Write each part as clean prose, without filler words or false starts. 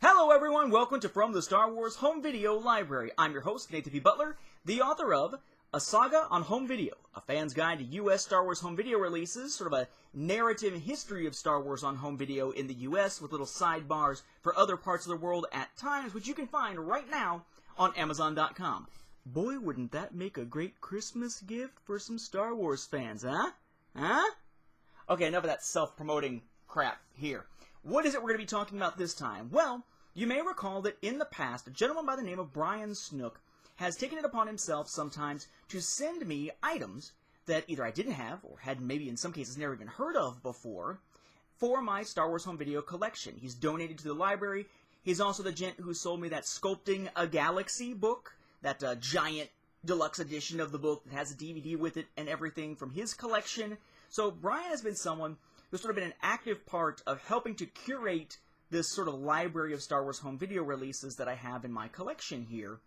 Hello everyone, welcome to From the Star Wars Home Video Library. I'm your host, Nathan P. Butler, the author of A Saga on Home Video, a fan's guide to U.S. Star Wars home video releases, sort of a narrative history of Star Wars on home video in the U.S. with little sidebars for other parts of the world at times, which you can find right now on Amazon.com. Boy, wouldn't that make a great Christmas gift for some Star Wars fans, huh? Okay, enough of that self-promoting crap here. What is it we're going to be talking about this time? Well, you may recall that in the past, a gentleman by the name of Brian Snook has taken it upon himself sometimes to send me items that either I didn't have or had maybe in some cases never even heard of before for my Star Wars home video collection. He's donated to the library. He's also the gent who sold me that Sculpting a Galaxy book, that giant deluxe edition of the book that has a DVD with it and everything from his collection. So Brian has been someone who's sort of been an active part of helping to curate this sort of library of Star Wars home video releases that I have in my collection here.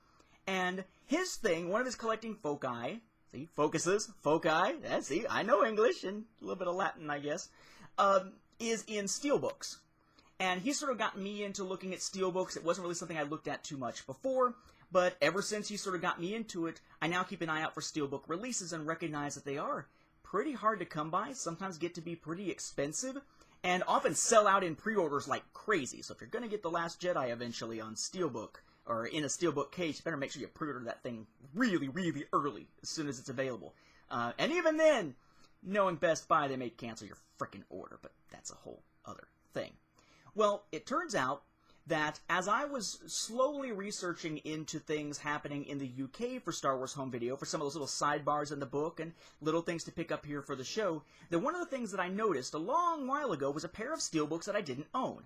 And his thing, one of his collecting foci, see, I know English and a little bit of Latin, I guess, is in steelbooks. And he sort of got me into looking at steelbooks. It wasn't really something I looked at too much before, but ever since he sort of got me into it, I now keep an eye out for steelbook releases and recognize that they are pretty hard to come by, sometimes get to be pretty expensive, and often sell out in pre-orders like crazy. So if you're going to get The Last Jedi eventually on steelbook, or in a steelbook case, you better make sure you pre-order that thing really, really early, as soon as it's available. And even then, knowing Best Buy, they may cancel your frickin' order, but that's a whole other thing. Well, it turns out that as I was slowly researching into things happening in the UK for Star Wars home video, for some of those little sidebars in the book and little things to pick up here for the show, that one of the things that I noticed a long while ago was a pair of steelbooks that I didn't own.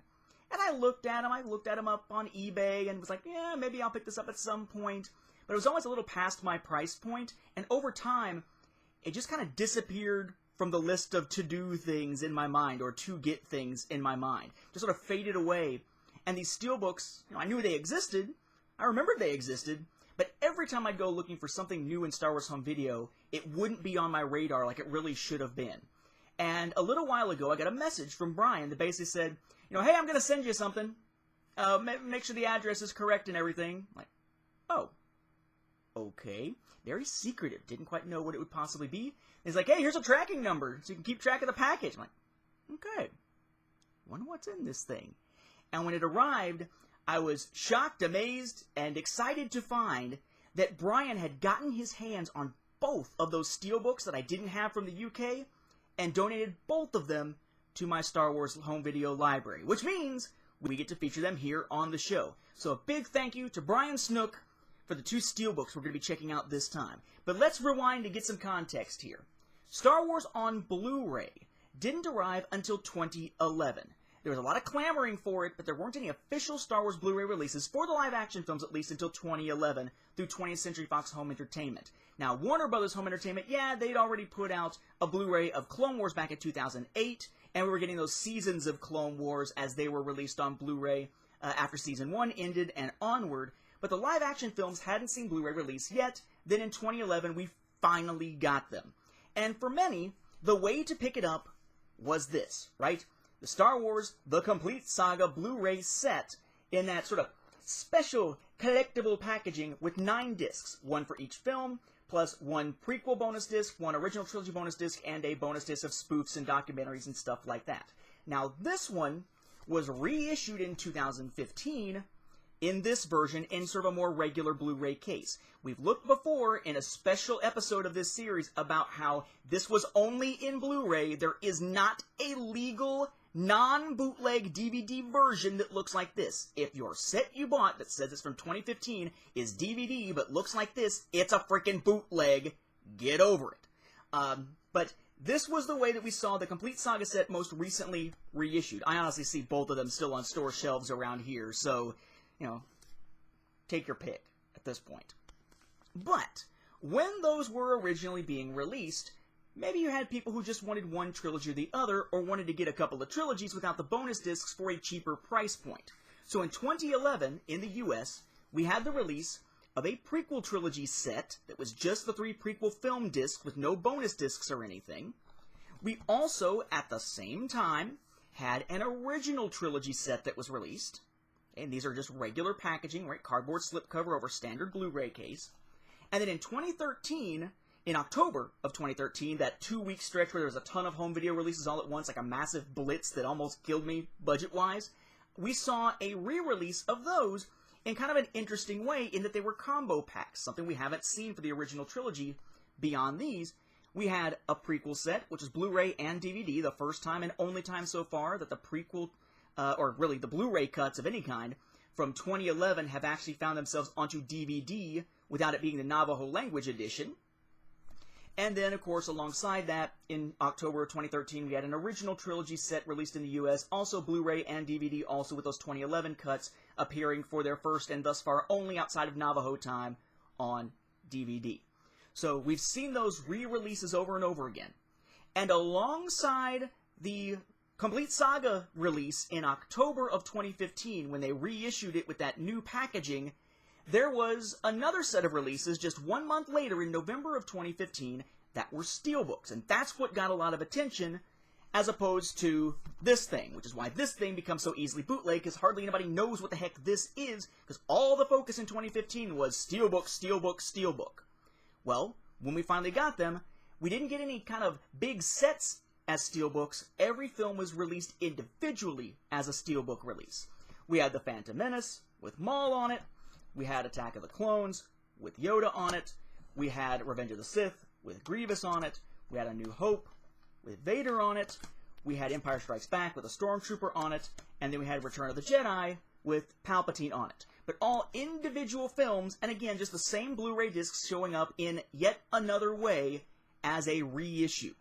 And I looked at them up on eBay and was like, yeah, maybe I'll pick this up at some point. But it was always a little past my price point, and over time, it just kind of disappeared from the list of to-do things in my mind, or to-get things in my mind. Just sort of faded away. And these steelbooks, I knew they existed, I remembered they existed, but every time I'd go looking for something new in Star Wars home video, it wouldn't be on my radar like it really should have been. And a little while ago, I got a message from Brian that basically said, hey, I'm going to send you something. Make sure the address is correct and everything. I'm like, oh, okay. Very secretive. Didn't quite know what it would possibly be. He's like, hey, here's a tracking number so you can keep track of the package. I'm like, okay. Wonder what's in this thing. And when it arrived, I was shocked, amazed, and excited to find that Brian had gotten his hands on both of those steelbooks that I didn't have from the UK and donated both of them to my Star Wars home video library, which means we get to feature them here on the show. So a big thank you to Brian Snook for the two steelbooks we're going to be checking out this time. But let's rewind to get some context here. Star Wars on Blu-ray didn't arrive until 2011. There was a lot of clamoring for it, but there weren't any official Star Wars Blu-ray releases for the live-action films at least until 2011 through 20th Century Fox Home Entertainment. Now, Warner Brothers Home Entertainment, yeah, they'd already put out a Blu-ray of Clone Wars back in 2008, and we were getting those seasons of Clone Wars as they were released on Blu-ray after Season 1 ended and onward, but the live-action films hadn't seen Blu-ray release yet. Then in 2011, we finally got them. And for many, the way to pick it up was this, right? The Star Wars The Complete Saga Blu-ray set in that sort of special collectible packaging with 9 discs, one for each film, plus 1 prequel bonus disc, 1 original trilogy bonus disc, and a bonus disc of spoofs and documentaries and stuff like that. Now, this one was reissued in 2015 in this version in sort of a more regular Blu-ray case. We've looked before in a special episode of this series about how this was only in Blu-ray. There is not a legal non-bootleg DVD version that looks like this. If your set you bought that says it's from 2015 is DVD but looks like this, it's a freaking bootleg. Get over it. But this was the way that we saw the Complete Saga set most recently reissued. I honestly see both of them still on store shelves around here, so, take your pick at this point. But when those were originally being released, maybe you had people who just wanted one trilogy or the other, or wanted to get a couple of trilogies without the bonus discs for a cheaper price point. So in 2011, in the US, we had the release of a prequel trilogy set that was just the 3 prequel film discs with no bonus discs or anything. We also, at the same time, had an original trilogy set that was released. And these are just regular packaging, right? Cardboard slipcover over standard Blu-ray case. And then in 2013, in October of 2013, that 2-week stretch where there was a ton of home video releases all at once, like a massive blitz that almost killed me budget-wise, we saw a re-release of those in kind of an interesting way in that they were combo packs, something we haven't seen for the original trilogy beyond these. We had a prequel set, which is Blu-ray and DVD, the first time and only time so far that the prequel, or really the Blu-ray cuts of any kind, from 2011 have actually found themselves onto DVD without it being the Navajo language edition. And then, of course, alongside that, in October of 2013, we had an original trilogy set released in the U.S., also Blu-ray and DVD, also with those 2011 cuts appearing for their first and thus far only outside of Navajo time on DVD. So we've seen those re-releases over and over again. And alongside the complete Saga release in October of 2015, when they reissued it with that new packaging, there was another set of releases just 1 month later in November of 2015 that were steelbooks. And that's what got a lot of attention as opposed to this thing, which is why this thing becomes so easily bootleg, because hardly anybody knows what the heck this is, because all the focus in 2015 was steelbook, steelbook, steelbook. Well, when we finally got them, we didn't get any kind of big sets as steelbooks. Every film was released individually as a steelbook release. We had the Phantom Menace with Maul on it. We had Attack of the Clones with Yoda on it. We had Revenge of the Sith with Grievous on it. We had A New Hope with Vader on it. We had Empire Strikes Back with a Stormtrooper on it. And then we had Return of the Jedi with Palpatine on it. But all individual films, and again, just the same Blu-ray discs showing up in yet another way as a reissue.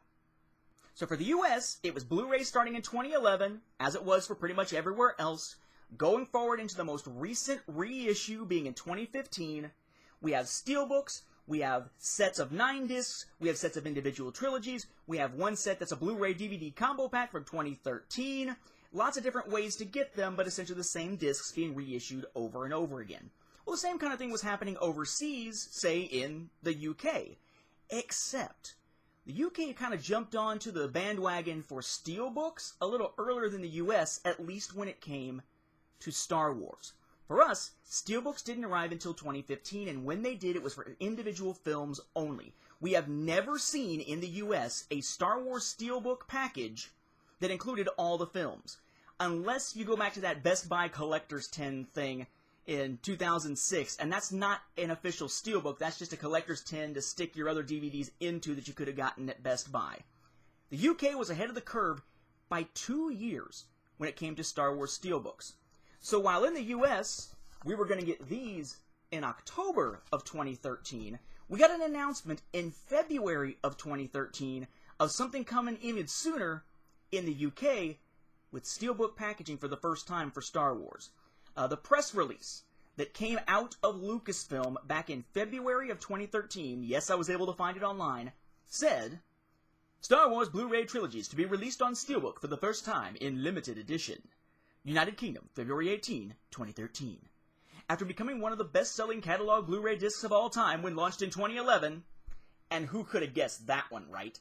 So for the US, it was Blu-ray starting in 2011, as it was for pretty much everywhere else. Going forward into the most recent reissue being in 2015, we have steelbooks, we have sets of 9 discs, we have sets of individual trilogies, we have one set that's a Blu-ray DVD combo pack from 2013. Lots of different ways to get them, but essentially the same discs being reissued over and over again. Well, the same kind of thing was happening overseas, say in the UK. Except, the UK kind of jumped onto the bandwagon for steelbooks a little earlier than the US, at least when it came to Star Wars. For us, steelbooks didn't arrive until 2015, and when they did, it was for individual films only. We have never seen in the US a Star Wars steelbook package that included all the films. Unless you go back to that Best Buy Collector's 10 thing in 2006, and that's not an official steelbook, that's just a collector's 10 to stick your other DVDs into that you could have gotten at Best Buy. The UK was ahead of the curve by 2 years when it came to Star Wars steelbooks. So while in the US, we were going to get these in October of 2013, we got an announcement in February of 2013 of something coming even sooner in the UK with steelbook packaging for the first time for Star Wars. The press release that came out of Lucasfilm back in February of 2013, yes, I was able to find it online, said, Star Wars Blu-ray Trilogies to be released on steelbook for the first time in limited edition. United Kingdom, February 18, 2013. After becoming one of the best-selling catalog Blu-ray discs of all time when launched in 2011, and who could have guessed that one, right?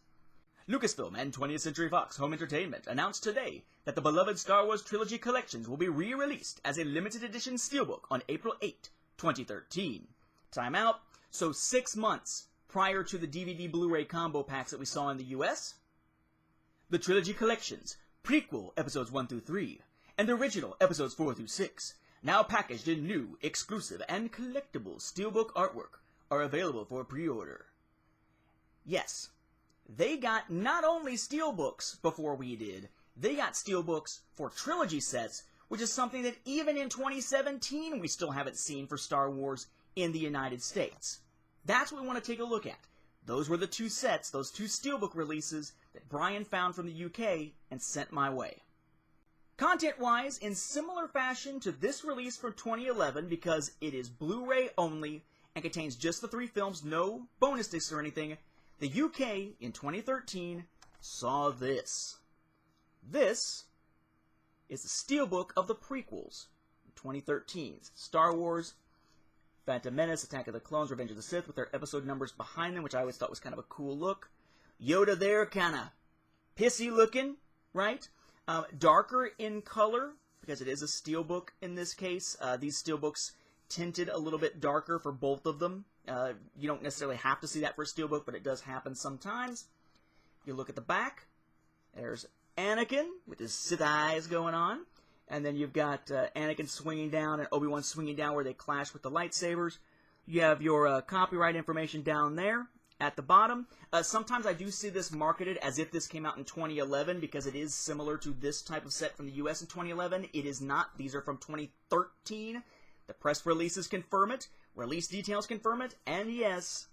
Lucasfilm and 20th Century Fox Home Entertainment announced today that the beloved Star Wars Trilogy collections will be re-released as a limited edition steelbook on April 8, 2013. Time out. So 6 months prior to the DVD Blu-ray combo packs that we saw in the US, the Trilogy collections, Prequel Episodes 1 through 3, and Original Episodes 4 through 6, now packaged in new, exclusive, and collectible steelbook artwork, are available for pre-order. Yes. They got not only steelbooks before we did, they got steelbooks for trilogy sets, which is something that even in 2017 we still haven't seen for Star Wars in the United States. That's what we want to take a look at. Those were the 2 sets, those 2 steelbook releases that Brian found from the UK and sent my way. Content-wise, in similar fashion to this release from 2011, because it is Blu-ray only and contains just the 3 films, no bonus discs or anything, the UK, in 2013, saw this. This is the steelbook of the prequels, 2013. Star Wars, Phantom Menace, Attack of the Clones, Revenge of the Sith, with their episode numbers behind them, which I always thought was kind of a cool look. Yoda there, kind of pissy looking, right? Darker in color, because it is a steelbook in this case. These steelbooks tinted a little bit darker for both of them. You don't necessarily have to see that for a steelbook, but it does happen sometimes. You look at the back, there's Anakin with his Sith eyes going on, and then you've got Anakin swinging down and Obi-Wan swinging down where they clash with the lightsabers. You have your copyright information down there at the bottom. Sometimes I do see this marketed as if this came out in 2011 because it is similar to this type of set from the US in 2011. It is not. These are from 2013. The press releases confirm it. Release details confirm it. And yes,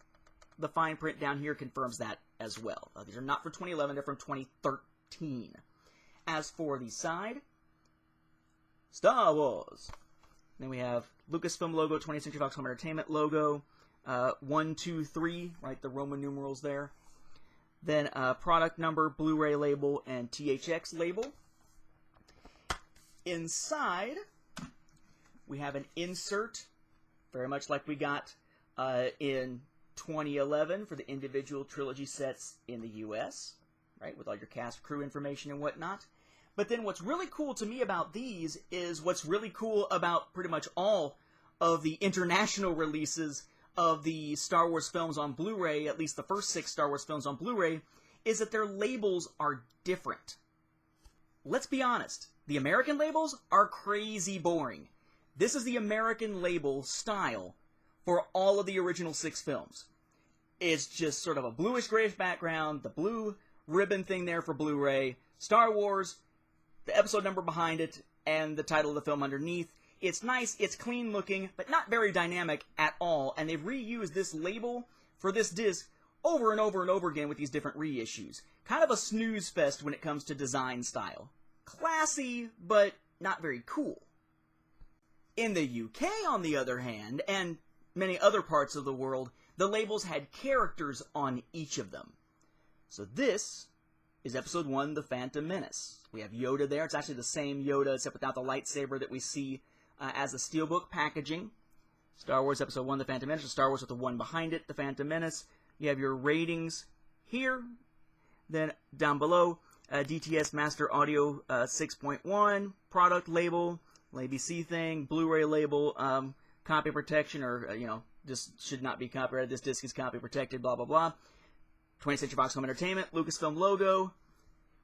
the fine print down here confirms that as well. These are not from 2011. They're from 2013. As for the side, Star Wars. Then we have Lucasfilm logo, 20th Century Fox Home Entertainment logo, 1, 2, 3, right, the Roman numerals there. Then product number, Blu-ray label, and THX label. Inside, we have an insert, very much like we got in 2011 for the individual trilogy sets in the US, right, with all your cast, crew information and whatnot. But then what's really cool to me about these is what's really cool about pretty much all of the international releases of the Star Wars films on Blu-ray, at least the first 6 Star Wars films on Blu-ray, is that their labels are different. Let's be honest, the American labels are crazy boring. This is the American label style for all of the original 6 films. It's just sort of a bluish-grayish background, the blue ribbon thing there for Blu-ray, Star Wars, the episode number behind it, and the title of the film underneath. It's nice, it's clean looking, but not very dynamic at all, and they've reused this label for this disc over and over and over again with these different reissues. Kind of a snooze fest when it comes to design style. Classy, but not very cool. In the UK, on the other hand, and many other parts of the world, the labels had characters on each of them. So this is Episode 1, The Phantom Menace. We have Yoda there. It's actually the same Yoda, except without the lightsaber that we see as a steelbook packaging. Star Wars Episode 1, The Phantom Menace, or Star Wars with the 1 behind it, The Phantom Menace. You have your ratings here. Then down below, DTS Master Audio 6.1, product label, ABC thing, Blu-ray label, copy protection, or, just should not be copyrighted. This disc is copy protected, blah, blah, blah. 20th Century Fox Home Entertainment, Lucasfilm logo.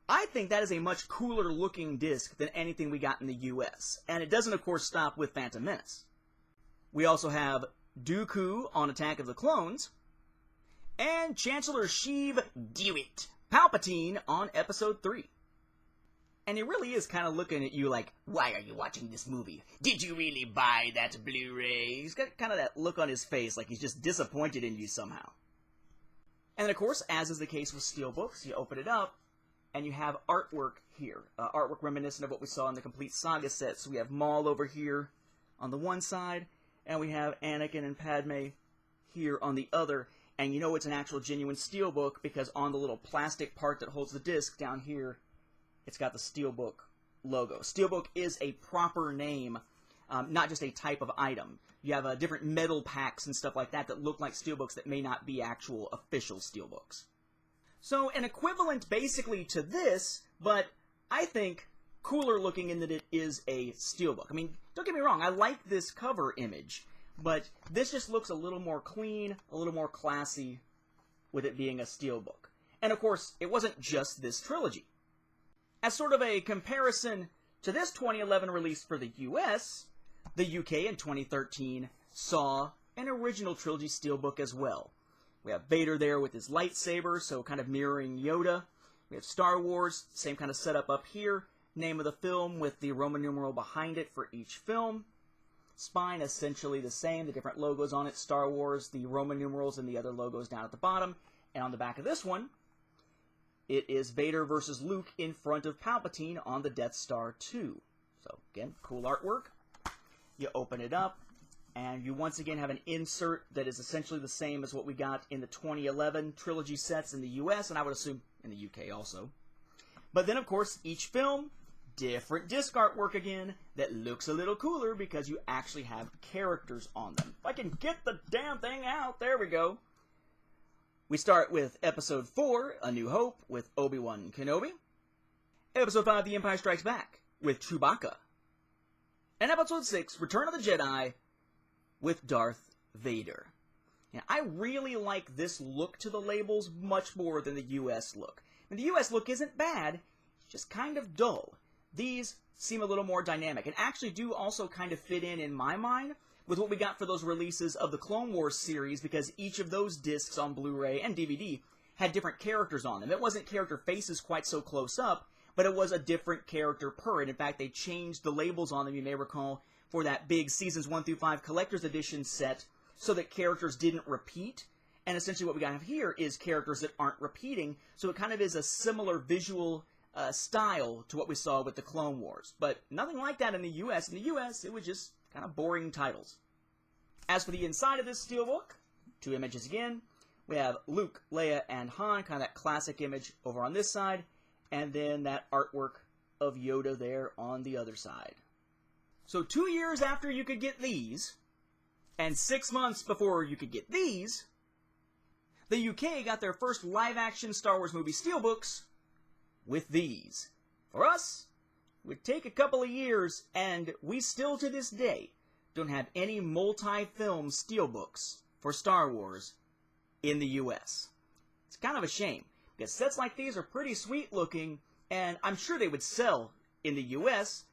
I think that is a much cooler looking disc than anything we got in the US. And it doesn't, of course, stop with Phantom Menace. We also have Dooku on Attack of the Clones, and Chancellor Sheev Dewitt Palpatine on Episode 3. And he really is kind of looking at you like, why are you watching this movie? Did you really buy that Blu-ray? He's got kind of that look on his face like he's just disappointed in you somehow. And of course, as is the case with steelbooks, you open it up, and you have artwork here. Artwork reminiscent of what we saw in the complete Saga set. So we have Maul over here on the one side, and we have Anakin and Padme here on the other. And you know it's an actual genuine steelbook because on the little plastic part that holds the disc down here, it's got the Steelbook logo. Steelbook is a proper name, not just a type of item. You have different metal packs and stuff like that that look like steelbooks that may not be actual official steelbooks. So an equivalent basically to this, but I think cooler looking in that it is a steelbook. I mean, don't get me wrong, I like this cover image, but this just looks a little more clean, a little more classy with it being a steelbook. And of course, it wasn't just this trilogy. As sort of a comparison to this 2011 release for the US, the UK in 2013 saw an original trilogy steelbook as well. We have Vader there with his lightsaber, so kind of mirroring Yoda. We have Star Wars, same kind of setup up here. Name of the film with the Roman numeral behind it for each film. Spine essentially the same, the different logos on it. Star Wars, the Roman numerals, and the other logos down at the bottom. And on the back of this one, it is Vader versus Luke in front of Palpatine on the Death Star 2. So, again, cool artwork. You open it up, and you once again have an insert that is essentially the same as what we got in the 2011 trilogy sets in the US, and I would assume in the UK also. But then, of course, each film, different disc artwork again, that looks a little cooler because you actually have characters on them. If I can get the damn thing out, there we go. We start with Episode 4, A New Hope, with Obi-Wan Kenobi. Episode 5, The Empire Strikes Back, with Chewbacca. and Episode 6, Return of the Jedi, with Darth Vader. Now, I really like this look to the labels much more than the US look. And the US look isn't bad, it's just kind of dull. These seem a little more dynamic, and actually do also kind of fit in my mind, with what we got for those releases of the Clone Wars series, because each of those discs on Blu-ray and DVD had different characters on them. It wasn't character faces quite so close up, but it was a different character per. And in fact, they changed the labels on them, you may recall, for that big Seasons 1 through 5 Collector's Edition set, so that characters didn't repeat. And essentially what we got here is characters that aren't repeating, so it kind of is a similar visual style to what we saw with the Clone Wars. But nothing like that in the US. In the US, it was just kind of boring titles. As for the inside of this Steelbook, 2 images again. We have Luke, Leia, and Han, kind of that classic image over on this side, and then that artwork of Yoda there on the other side. So 2 years after you could get these, and 6 months before you could get these, the UK got their first live-action Star Wars movie Steelbooks with these. For us, it would take a couple of years, and we still to this day don't have any multi-film Steelbooks for Star Wars in the US. It's kind of a shame, because sets like these are pretty sweet looking, and I'm sure they would sell in the US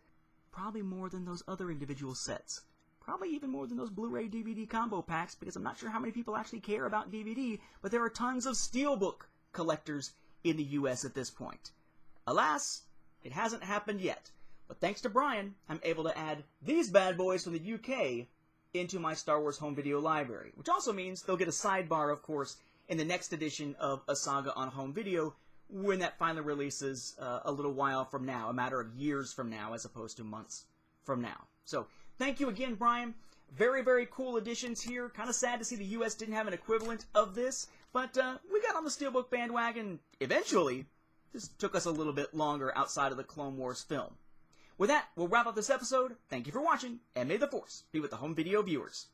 probably more than those other individual sets. Probably even more than those Blu-ray DVD combo packs, because I'm not sure how many people actually care about DVD, but there are tons of Steelbook collectors in the US at this point. Alas, it hasn't happened yet. But thanks to Brian, I'm able to add these bad boys from the UK into my Star Wars home video library, which also means they'll get a sidebar, of course, in the next edition of A Saga on home video, when that finally releases a little while from now, a matter of years from now, as opposed to months from now. So, thank you again, Brian. Very, very cool additions here. Kind of sad to see the US didn't have an equivalent of this, but we got on the Steelbook bandwagon eventually. This took us a little bit longer outside of the Clone Wars film. With that, we'll wrap up this episode. Thank you for watching, and may the Force be with the home video viewers.